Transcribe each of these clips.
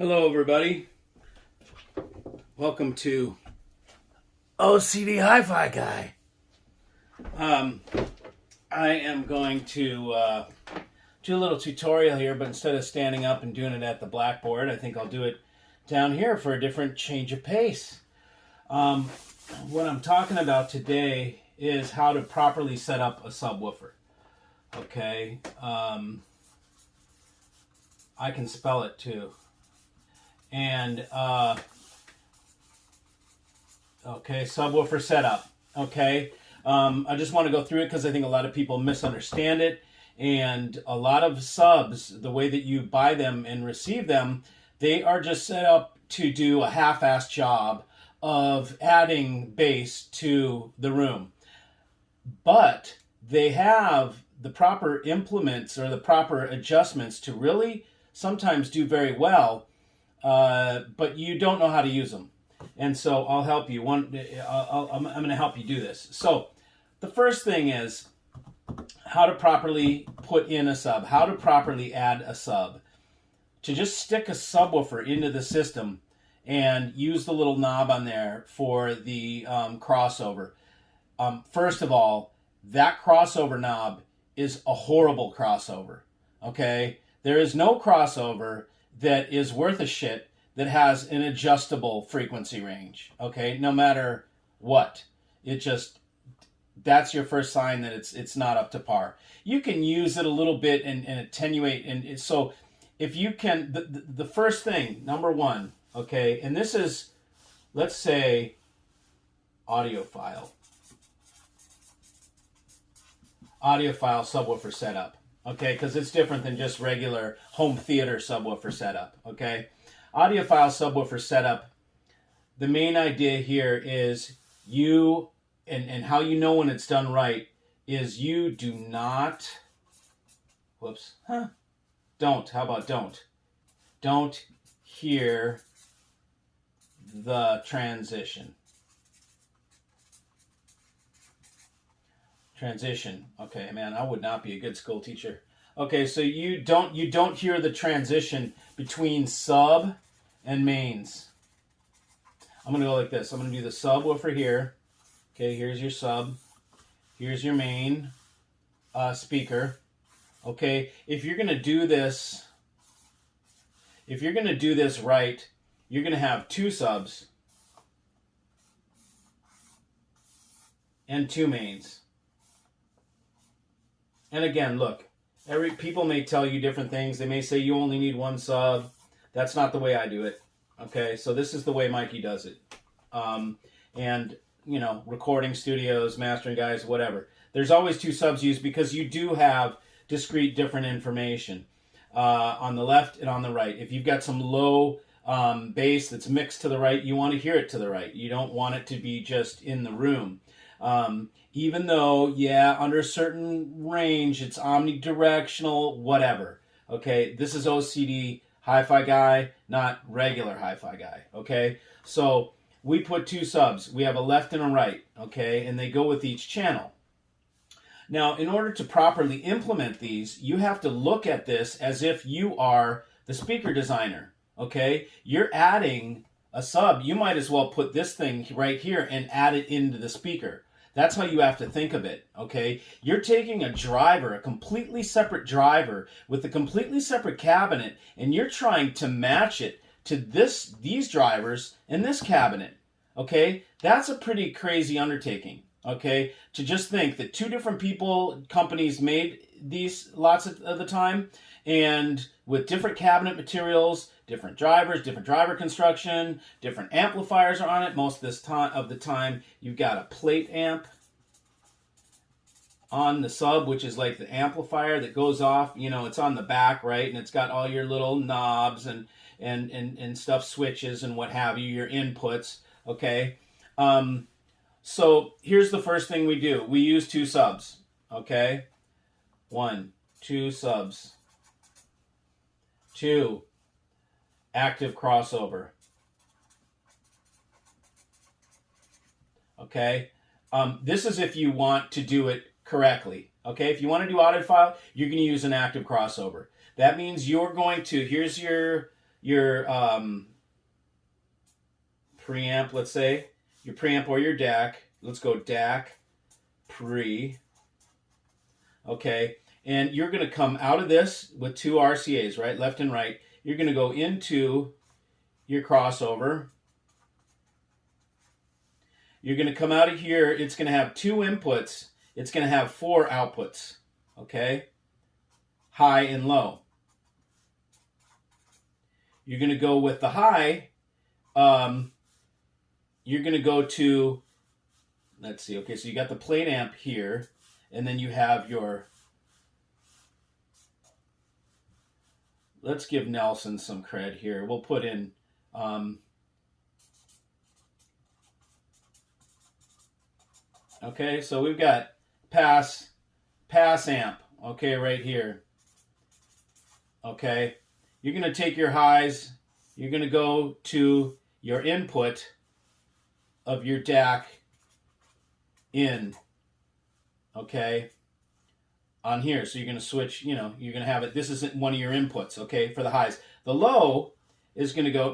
Hello everybody, welcome to OCD Hi-Fi Guy. I am going to do a little tutorial here, but instead of standing up and doing it at the blackboard, I think I'll do it down here for a different change of pace. What I'm talking about today is how to properly set up a subwoofer. Okay, I can spell it too. And, okay, subwoofer setup, okay? I just want to go through it because I think a lot of people misunderstand it. And a lot of subs, the way that you buy them and receive them, they are just set up to do a half-assed job of adding bass to the room. But they have the proper implements or the proper adjustments to really sometimes do very well. But you don't know how to use them. And so I'll help you. I'm going to help you do this. So the first thing is how to properly put in a sub, how to properly add a sub. To just stick a subwoofer into the system and use the little knob on there for the crossover. First of all, that crossover knob is a horrible crossover. Okay? There is no crossover that is worth a shit that has an adjustable frequency range, okay, no matter what. It just, that's your first sign that it's not up to par. You can use it a little bit and attenuate, and so if you can, the first thing, number one, okay, and this is, let's say, Audiophile subwoofer setup. Okay, because it's different than just regular home theater subwoofer setup, okay? Audiophile subwoofer setup, the main idea here is you, and how you know when it's done right, is you do not, don't hear the transition. Transition. Okay, man, I would not be a good school teacher. Okay, so you don't hear the transition between sub and mains. I'm gonna go like this. I'm gonna do the subwoofer here. Okay, here's your sub. Here's your main speaker. Okay, if you're gonna do this right, you're gonna have two subs and two mains. And again, look, people may tell you different things. They may say you only need one sub. That's not the way I do it. Okay, so this is the way Mikey does it. And, you know, recording studios, mastering guys, whatever. There's always two subs used because you do have discrete different information on the left and on the right. If you've got some low bass that's mixed to the right, you want to hear it to the right. You don't want it to be just in the room. Even though, yeah, under a certain range, it's omnidirectional, whatever. Okay, this is OCD Hi-Fi Guy, not regular Hi-Fi Guy. Okay, so we put two subs. We have a left and a right. Okay, and they go with each channel. Now, in order to properly implement these, you have to look at this as if you are the speaker designer. Okay, you're adding a sub. You might as well put this thing right here and add it into the speaker. That's how you have to think of it, okay? You're taking a driver, a completely separate driver with a completely separate cabinet, and you're trying to match it to these drivers and this cabinet, okay? That's a pretty crazy undertaking, okay? To just think that two different companies made these lots of the time, and with different cabinet materials, different drivers, different driver construction, different amplifiers are on it. Most of the time, you've got a plate amp on the sub, which is like the amplifier that goes off. You know, it's on the back, right? And it's got all your little knobs and stuff, switches and what have you, your inputs, okay? So here's the first thing we do. We use two subs, okay? 1, 2 subs. 2, active crossover. Okay? This is if you want to do it correctly. Okay? If you want to do audiophile, you're going to use an active crossover. That means you're going to, here's your your preamp, let's say, your preamp or your DAC. Let's go DAC, pre. Okay, and you're going to come out of this with two RCAs, right, left and right. You're going to go into your crossover. You're going to come out of here. It's going to have two inputs. It's going to have four outputs, okay, high and low. You're going to go with the high. You're going to go to, let's see, okay, so you got the plate amp here, and then you have your, let's give Nelson some cred here. We'll put in, okay, so we've got pass amp, okay, right here. Okay, you're going to take your highs, you're going to go to your input of your DAC in, okay, on here. So you're going to switch, you know, you're going to have it, this isn't one of your inputs, okay, for the highs. The low is going to go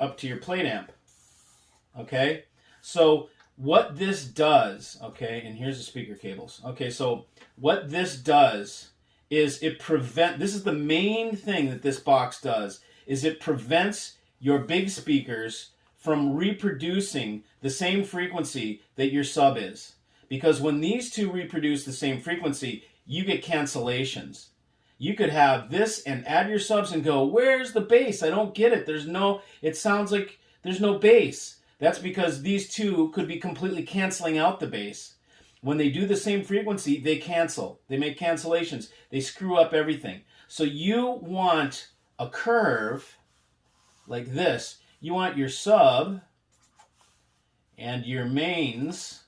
up to your plate amp, okay. So what this does, okay, and here's the speaker cables. Okay, so what this does is this is the main thing that this box does, is it prevents your big speakers from reproducing the same frequency that your sub is. Because when these two reproduce the same frequency, you get cancellations. You could have this and add your subs and go, where's the bass? I don't get it. It sounds like there's no bass. That's because these two could be completely canceling out the bass. When they do the same frequency, they cancel. They make cancellations. They screw up everything. So you want a curve like this. You want your sub and your mains.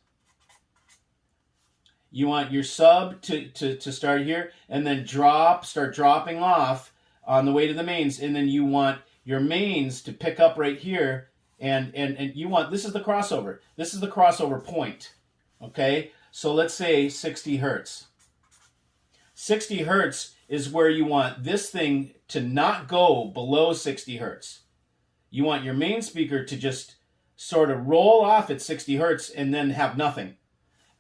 You want your sub to start here and then start dropping off on the way to the mains. And then you want your mains to pick up right here. And you want, this is the crossover. This is the crossover point. Okay? So let's say 60 hertz. 60 hertz is where you want this thing to not go below 60 hertz. You want your main speaker to just sort of roll off at 60 hertz and then have nothing.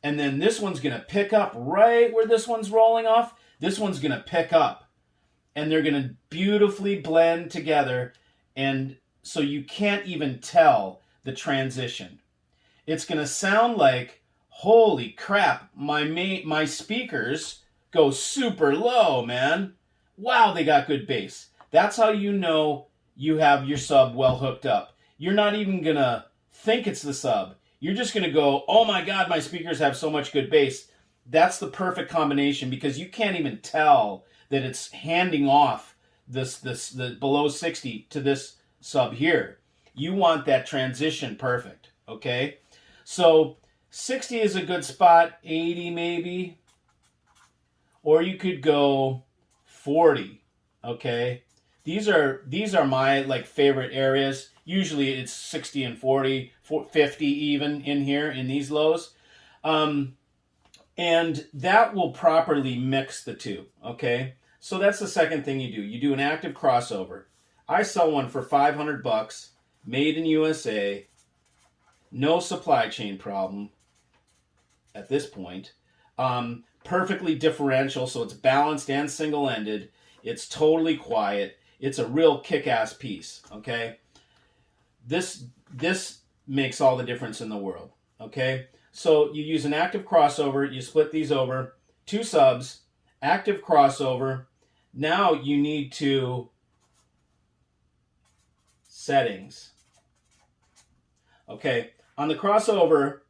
And then this one's going to pick up right where this one's rolling off. This one's going to pick up. And they're going to beautifully blend together. And so you can't even tell the transition. It's going to sound like, holy crap, my speakers go super low, man. Wow, they got good bass. That's how you know you have your sub well hooked up. You're not even going to think it's the sub. You're just going to go, oh my God, my speakers have so much good bass. That's the perfect combination because you can't even tell that it's handing off the below 60 to this sub here. You want that transition perfect, okay? So 60 is a good spot, 80 maybe, or you could go 40, okay? These are my favorite areas. Usually it's 60 and 40, 50 even in here in these lows. And that will properly mix the two, okay? So that's the second thing you do. You do an active crossover. I sell one for $500, made in USA, no supply chain problem at this point. Perfectly differential, so it's balanced and single-ended. It's totally quiet. It's a real kick-ass piece, okay? This makes all the difference in the world, okay? So you use an active crossover. You split these over, two subs, active crossover. Now you need to settings. Okay, on the crossover,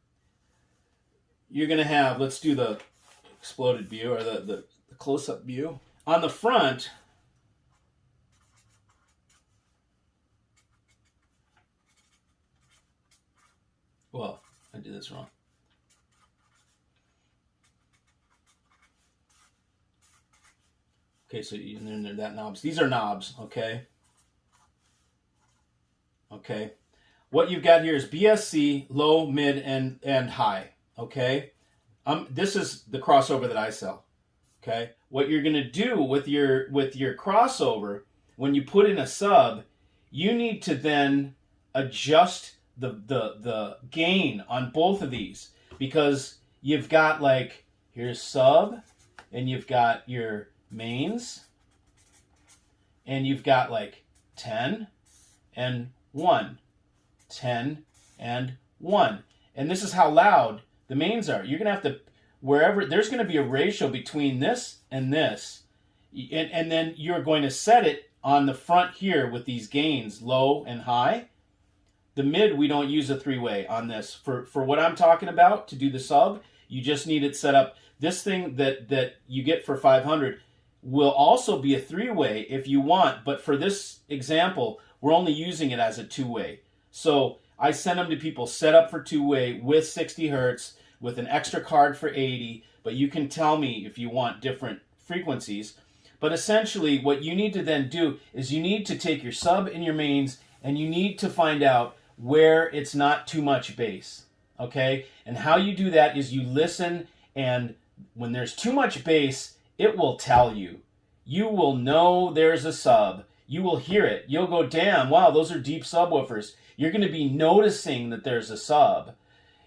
you're going to have, let's do the exploded view or the close-up view. On the front, well, I did this wrong. Okay, so and then there that knobs. These are knobs, okay? Okay. What you've got here is BSC, low, mid, and high, okay? This is the crossover that I sell, okay? What you're going to do with your crossover when you put in a sub, you need to then adjust the gain on both of these, because you've got like, here's sub, and you've got your mains, and you've got like 10 and 1, 10 and 1. And this is how loud the mains are. You're going to have to, wherever, there's going to be a ratio between this and this. And then you're going to set it on the front here with these gains, low and high. The mid, we don't use a three-way on this. For what I'm talking about, to do the sub, you just need it set up. This thing that you get for 500 will also be a three-way if you want, but for this example, we're only using it as a two-way. So I send them to people set up for two-way with 60 hertz, with an extra card for 80, but you can tell me if you want different frequencies. But essentially, what you need to then do is you need to take your sub and your mains, and you need to find out where it's not too much bass, okay? And how you do that is you listen, and when there's too much bass, it will tell you. You will know there's a sub. You will hear it. You'll go, damn, wow, those are deep subwoofers. You're going to be noticing that there's a sub.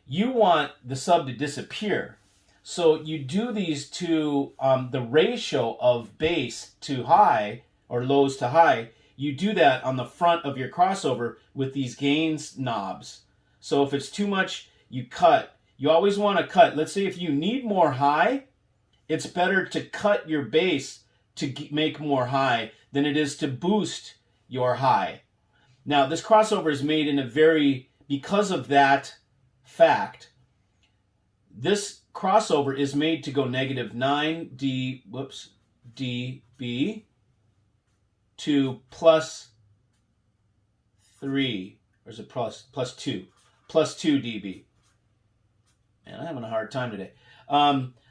You want the sub to disappear. So you do these to the ratio of bass to high, or lows to high. You do that on the front of your crossover with these gains knobs. So if it's too much, you cut. You always want to cut. Let's say if you need more high, it's better to cut your bass to make more high than it is to boost your high. Now, this crossover is made in a very, because of that fact, this crossover is made to go negative 9 dB to plus 3, or is it plus 2? Plus 2 dB. Man, I'm having a hard time today.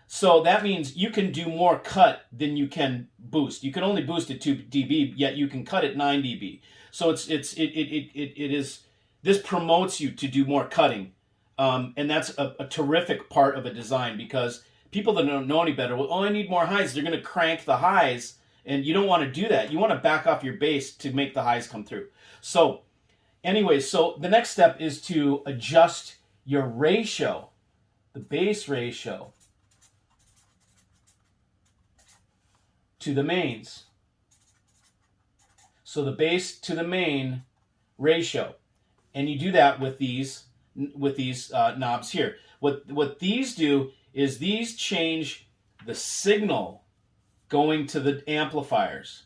So that means you can do more cut than you can boost. You can only boost at 2 dB, yet you can cut at 9 dB. So this promotes you to do more cutting. And that's a terrific part of a design, because people that don't know any better, well, oh, I need more highs. They're going to crank the highs, and you don't want to do that. You want to back off your bass to make the highs come through. So anyway, so the next step is to adjust your ratio, the bass ratio, to the mains. So the bass to the main ratio. And you do that with these knobs here. What these do is these change the signal going to the amplifiers.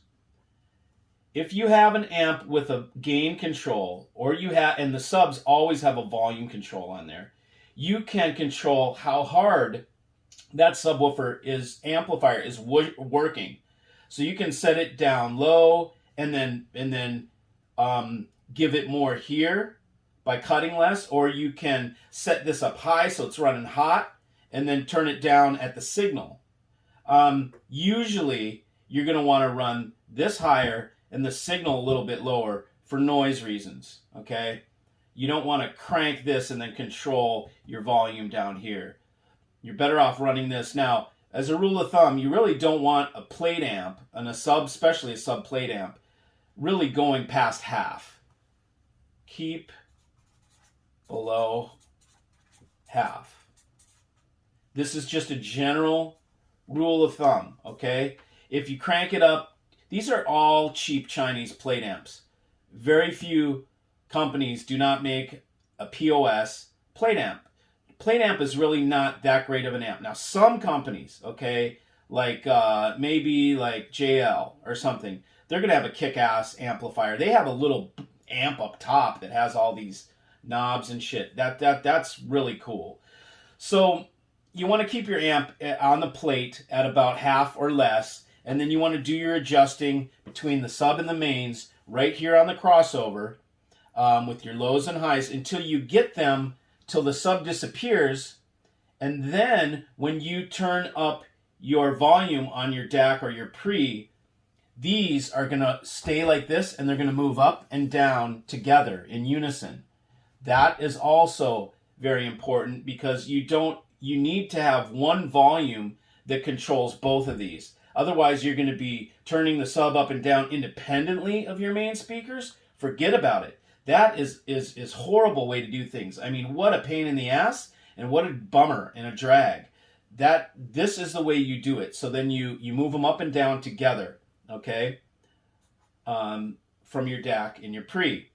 If you have an amp with a gain control, or you have, and the subs always have a volume control on there, you can control how hard that subwoofer amplifier is working. So you can set it down low, and then give it more here by cutting less, or you can set this up high so it's running hot, and then turn it down at the signal. Usually, you're going to want to run this higher and the signal a little bit lower for noise reasons, okay? You don't want to crank this and then control your volume down here. You're better off running this. Now, as a rule of thumb, you really don't want a plate amp, and especially a sub plate amp, really going past half. Keep below half. This is just a general rule of thumb, okay? If you crank it up, these are all cheap Chinese plate amps. Very few companies do not make a POS plate amp. Plate amp is really not that great of an amp. Now, some companies, okay, like maybe like JL or something, they're going to have a kick-ass amplifier. They have a little amp up top that has all these knobs and shit. That's really cool. So you want to keep your amp on the plate at about half or less, and then you want to do your adjusting between the sub and the mains right here on the crossover with your lows and highs until you get them till the sub disappears. And then when you turn up your volume on your DAC or your pre, these are going to stay like this, and they're going to move up and down together in unison. That is also very important, because you need to have one volume that controls both of these. Otherwise, you're going to be turning the sub up and down independently of your main speakers. Forget about it. That is horrible way to do things. I mean, what a pain in the ass and what a bummer and a drag. This is the way you do it. So then you move them up and down together, okay, from your DAC and your pre.